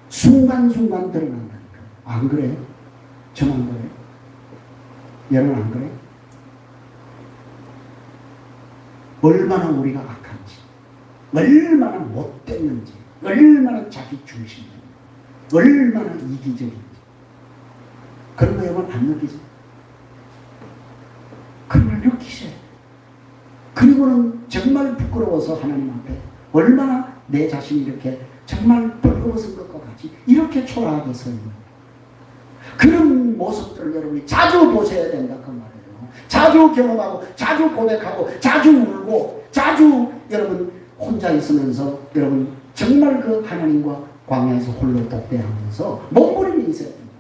순간순간 드러난다니까. 안 그래요? 저만 그래요? 여러분 안 그래요? 얼마나 우리가 악한지, 얼마나 못됐는지, 얼마나 자기 중심인지, 얼마나 이기적인지 그런 거 여러분 안 느끼죠? 그런 걸 느끼세요. 그리고는 정말 부끄러워서 하나님 앞에 얼마나 내 자신이 이렇게 정말 벌거벗은 것과 같이 이렇게 초라하게 서 있는 그런 모습들을 여러분이 자주 보셔야 된다 그 말이에요. 자주 경험하고 자주 고백하고 자주 울고 자주 여러분 혼자 있으면서 여러분 정말 그 하나님과 광야에서 홀로 독대하면서 몸부림이 있어야 된다니까.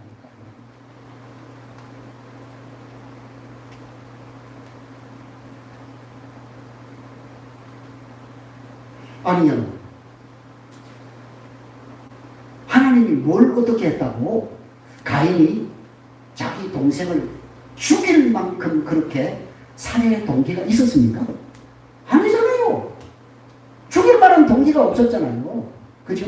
아니 여러분 하나님이 뭘 어떻게 했다고 가인이 자기 동생을 죽일 만큼 그렇게 살해의 동기가 있었습니까? 아니잖아요. 죽일 만한 동기가 없었잖아요. 그죠?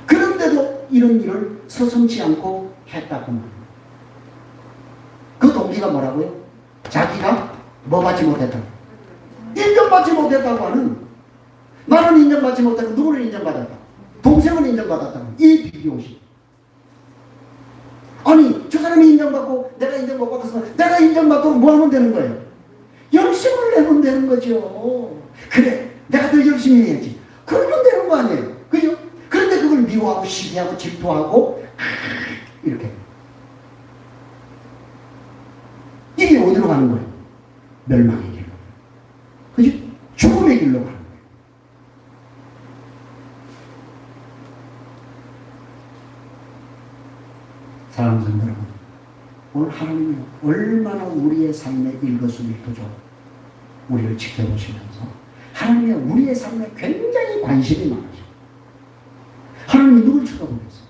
그런데도 이런 일을 서슴지 않고 했다고 말합니다. 그 동기가 뭐라고요? 자기가 뭐 받지 못했다고? 인정받지 못했다고 하는, 나는 인정받지 못했고 누구는 인정받았다? 동생은 인정받았다는 이 비교식. 아니 저 사람이 인정받고 내가 인정 못 받았으면 내가 인정받고 뭐 하면 되는 거예요? 열심을 내면 되는 거죠. 그래 내가 더 열심히 해야지. 그러면 되는 거 아니에요. 그죠? 그런데 그걸 미워하고 시기하고 질투하고 이렇게 이게 어디로 가는 거예요? 멸망의 길로. 그죠? 죽음의 길로 가는 거예요. 사랑하는 성도 여러분, 오늘 하나님이 얼마나 우리의 삶의 일거수일투족 우리를 지켜보시면서 하나님이 우리의 삶에 굉장히 관심이 많으셔. 하나님이 누굴 쳐다보겠어?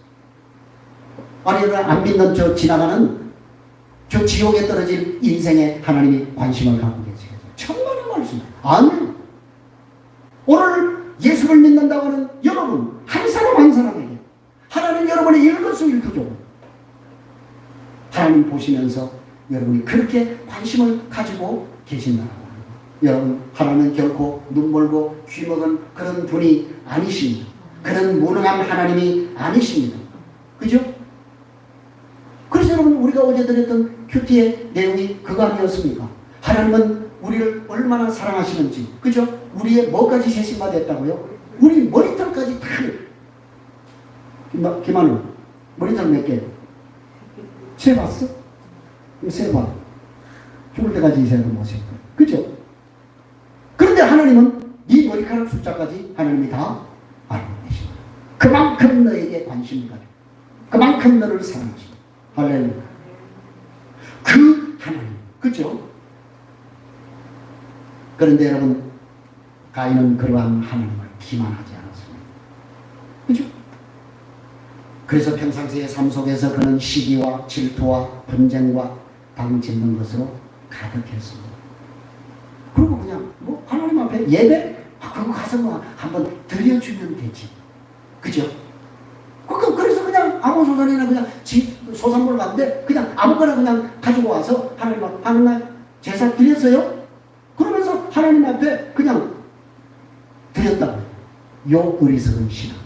아니 안 믿는 저 지나가는 저 지옥에 떨어질 인생에 하나님이 관심을 갖고 계시겠어요? 천만의 말씀. 아니 오늘 예수를 믿는다고 하는 여러분 한 사람 한 사람에게 하나님 여러분의 일거수일투족 하나님 보시면서 여러분이 그렇게 관심을 가지고 계신다는 거예요. 여러분, 하나님은 결코 눈멀고 귀먹은 그런 분이 아니십니다. 그런 무능한 하나님이 아니십니다. 그죠? 그래서 여러분, 우리가 어제 드렸던 큐티의 내용이 그거 아니었습니까? 하나님은 우리를 얼마나 사랑하시는지, 그죠? 우리의 뭐까지 세심받았다고요? 우리 머리털까지 다. 김한우, 머리털 몇 개? 세봤어? 세봐. 죽을 때까지 세도 못 세. 그죠? 그런데 하나님은 이 머리카락 숫자까지 하나님이 다 알고 계십니다. 그만큼 너에게 관심을 가지고, 그만큼 너를 사랑하십니다. 할렐루야. 그 하나님, 그죠? 그런데 여러분, 가인은 그러한 하나님을 기만하지 않았습니다. 그죠? 그래서 평상시의 삶 속에서 그는 시기와 질투와 분쟁과 당짓는 것으로 가득했습니다. 그리고 그냥 뭐 하나님 앞에 예배? 그거 가서 뭐 한번 드려주면 되지. 그죠? 그래서 그냥 아무 소산이나 그냥 소산물 갔는데 그냥 아무거나 그냥 가지고 와서 하나님 앞에 하나님 제사 드렸어요? 그러면서 하나님 앞에 그냥 드렸다고. 요 어리석은 신앙.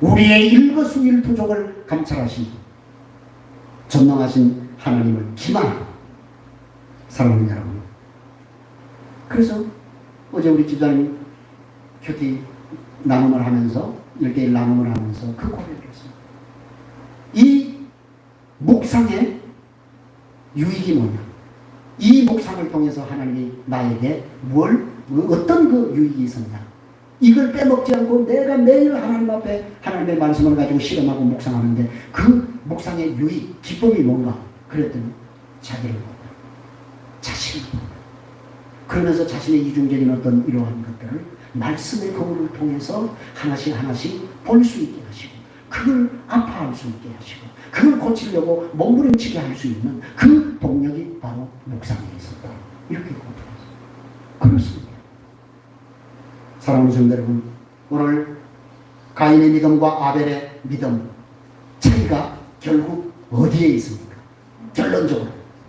우리의 일거수일투족을 감찰하신 전능하신 하나님을 기만하고, 사랑하는 여러분, 그래서 어제 우리 집사님이 큐티 나눔을 하면서 1대1 나눔을 하면서 그 고백을 했습니다. 이 묵상의 유익이 뭐냐? 이 묵상을 통해서 하나님이 나에게 어떤 그 유익이 있었냐? 이걸 빼먹지 않고 내가 매일 하나님 앞에 하나님의 말씀을 가지고 실험하고 묵상하는데 그 묵상의 유익, 기쁨이 뭔가? 그랬더니 자기를 본다. 자신을 본다. 그러면서 자신의 이중적인 어떤 이러한 것들을 말씀의 거울을 통해서 하나씩 볼 수 있게 하시고, 그걸 아파할 수 있게 하시고, 그걸 고치려고 몸부림치게 할 수 있는 그 동력이 바로 묵상에 있었다. 이렇게 고백했습니다. 그렇습니다. 사랑하는 성도 여러분, 오늘 가인의 믿음과 아벨의 믿음 차이가 결국 어디에 있습니까? 결론적으로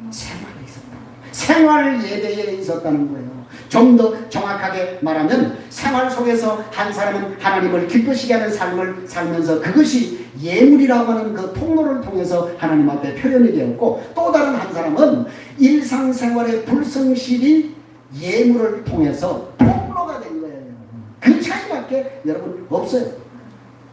생활에 있었다. 생활 예배에 있었다는 거예요. 좀 더 정확하게 말하면 생활 속에서 한 사람은 하나님을 기쁘시게 하는 삶을 살면서 그것이 예물이라고 하는 그 통로를 통해서 하나님 앞에 표현이 되었고, 또 다른 한 사람은 일상생활의 불성실이 예물을 통해서 통로가 된 거예요. 그 차이밖에 여러분 없어요.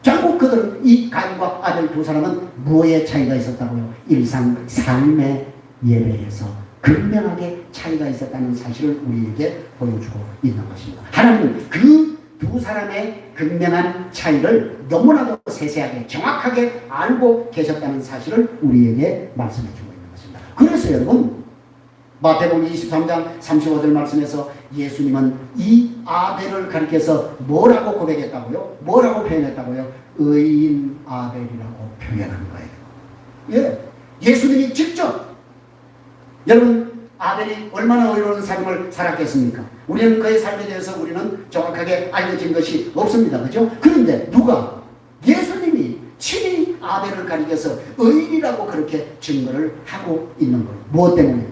결국 그들은 이 가인과 아벨 두 사람은 무엇의 차이가 있었다고요? 일상 삶의 예배에서 극명하게 차이가 있었다는 사실을 우리에게 보여주고 있는 것입니다. 하나님은 그 두 사람의 극명한 차이를 너무나도 세세하게 정확하게 알고 계셨다는 사실을 우리에게 말씀해 주고 있는 것입니다. 그래서 여러분, 마태복음 23장 35절 말씀에서 예수님은 이 아벨을 가리켜서 뭐라고 고백했다고요? 뭐라고 표현했다고요? 의인 아벨이라고 표현한 거예요. 예, 예수님이 직접, 여러분, 아벨이 얼마나 의로운 삶을 살았겠습니까? 우리는 그의 삶에 대해서 우리는 정확하게 알려진 것이 없습니다. 그죠? 그런데 누가? 예수님이 친히 아벨을 가리켜서 의인이라고 그렇게 증거를 하고 있는 거예요. 무엇 때문에?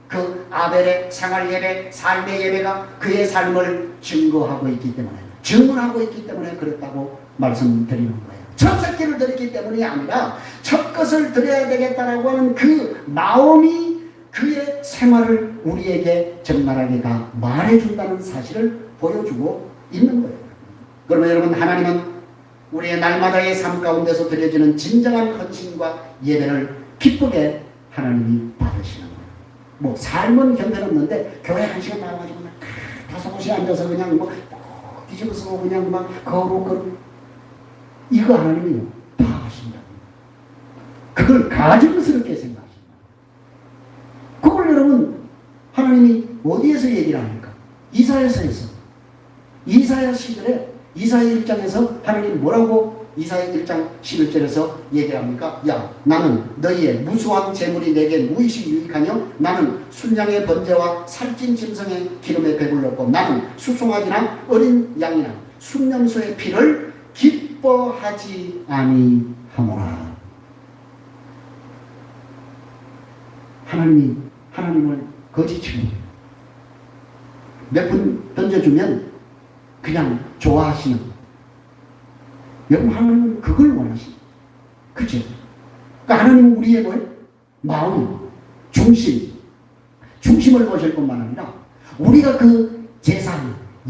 그 아벨의 생활 예배, 삶의 예배가 그의 삶을 증거하고 있기 때문에, 증언하고 있기 때문에 그렇다고 말씀드리는 거예요. 첫 새끼를 드렸기 때문이 아니라 첫 것을 드려야 되겠다라고 하는 그 마음이 그의 생활을 우리에게 적나라하게 다 말해준다는 사실을 보여주고 있는 거예요. 그러면 여러분, 하나님은 우리의 날마다의 삶 가운데서 드려지는 진정한 헌신과 예배를 기쁘게 하나님이 받으시는 거예요. 뭐 삶은 견뎌놨는데 교회 한 시간 나와가지고 그냥 다섯 곳이 앉아서 그냥 뭐 뒤집어 쓰고 그냥 막 거룩거룩, 이거 하나님이 다 하신다. 그걸 가증스럽게 생각하신다. 그걸 여러분, 하나님이 어디에서 얘기를 합니까? 이사야서에서. 이사야 시절에 이사야 1장에서 하나님 뭐라고 이사야 1장 11절에서 얘기를 합니까? 야, 나는 너희의 무수한 재물이 내게 무의식 유익하며 나는 순양의 번제와 살찐 짐승의 기름에 배불렀고 나는 수송아지나 어린 양이나 순념소의 피를 기뻐하지 아니하노라. 하나님을 거짓치고 몇 푼 던져주면 그냥 좋아하시는, 여러분 하나님은 그걸 원하십니다. 그죠? 그러니까 하나님은 우리의 뭐예요? 마음, 중심을 보실 뿐만 아니라 우리가 그 제사,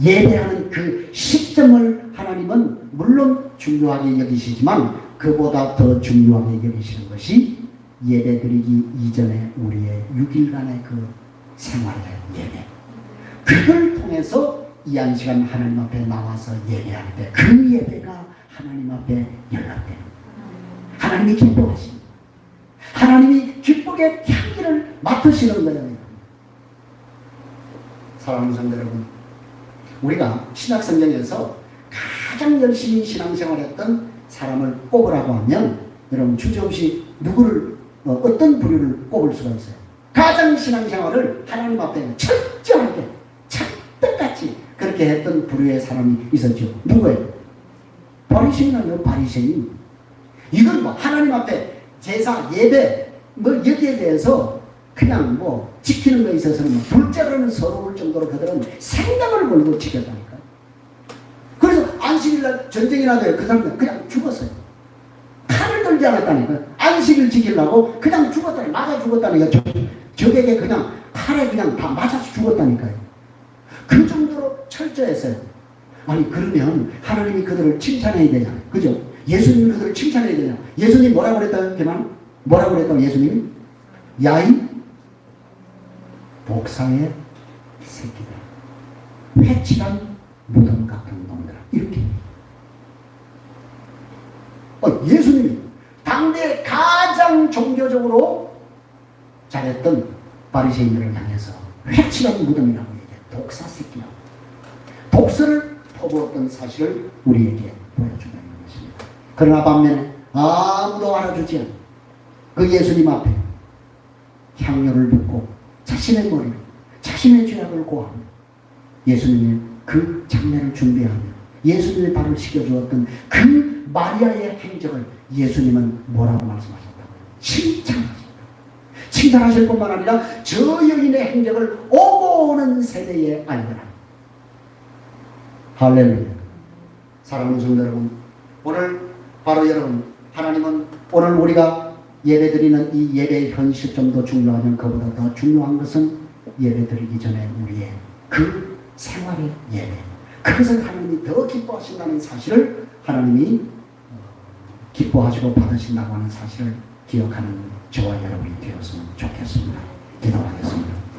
예배하는 그 시점을 하나님은 물론 중요하게 여기시지만 그보다 더 중요하게 여기시는 것이 예배드리기 이전에 우리의 6일간의 그 생활의 예배. 그걸 통해서 이 한 시간 하나님 앞에 나와서 예배할 때 그 예배가 하나님 앞에 연락돼요. 하나님이 기뻐하십니다. 하나님이 기쁘게 향기를 맡으시는 거예요. 사랑하는 성도 여러분, 우리가 신약성경에서 가장 열심히 신앙생활했던 사람을 꼽으라고 하면 여러분 주저없이 누구를 어떤 부류를 꼽을 수가 있어요. 가장 신앙생활을 하나님 앞에 철저하게 찰떡같이 그렇게 했던 부류의 사람이 있었죠. 누구예요? 바리새인이요. 바리새인. 이건 뭐 하나님 앞에 제사, 예배 뭐 여기에 대해서 그냥 뭐 지키는 거에 있어서는 뭐 둘째로는 서러울 정도로 그들은 생명을 걸고 지켰다니까요. 그래서 안식일날 전쟁이 나도 그 사람들은 그냥 죽었어요. 칼을 들지 않았다니까요. 안식일 지키려고 그냥 죽었다니, 맞아 죽었다니까요. 적에게 그냥 칼에 그냥 다 맞아서 죽었다니까요. 그 정도로 철저했어요. 아니 그러면 하나님이 그들을 칭찬해야 되잖아요. 그죠? 예수님이 그들을 칭찬해야 되냐? 예수님이 뭐라고 그랬다요? 뭐라고 그랬다고 예수님이? 야이 복사의 새끼들, 회칠한 무덤 같은 놈들아. 이렇게. 예수님이 당대 가장 종교적으로 잘했던 바리새인들을 향해서 회칠한 무덤이라고 얘기해. 복사 새끼라고. 복수를 퍼부었던 사실을 우리에게 보여주고 있는 것입니다. 그러나 반면에 아무도 알아주지 않는 그 예수님 앞에 향료를 붓고 자신의 머리를, 자신의 죄악을 고하며 예수님의 그 장례를 준비하며 예수님의 발을 씻겨주었던 그 마리아의 행적을 예수님은 뭐라고 말씀하셨다고요? 칭찬하셨다. 칭찬하실 뿐만 아니라 저 여인의 행적을 오고 오는 세대에 알려라. 할렐루야. 사랑하는 성도 여러분, 오늘 바로 여러분, 하나님은 오늘 우리가 예배드리는 이 예배의 현실 좀 더 중요하면 그보다 더 중요한 것은 예배드리기 전에 우리의 그 생활의 예배, 그것을 하나님이 더 기뻐하신다는 사실을 하나님이 기뻐하시고 받으신다고 하는 사실을 기억하는 저와 여러분이 되었으면 좋겠습니다. 기도하겠습니다.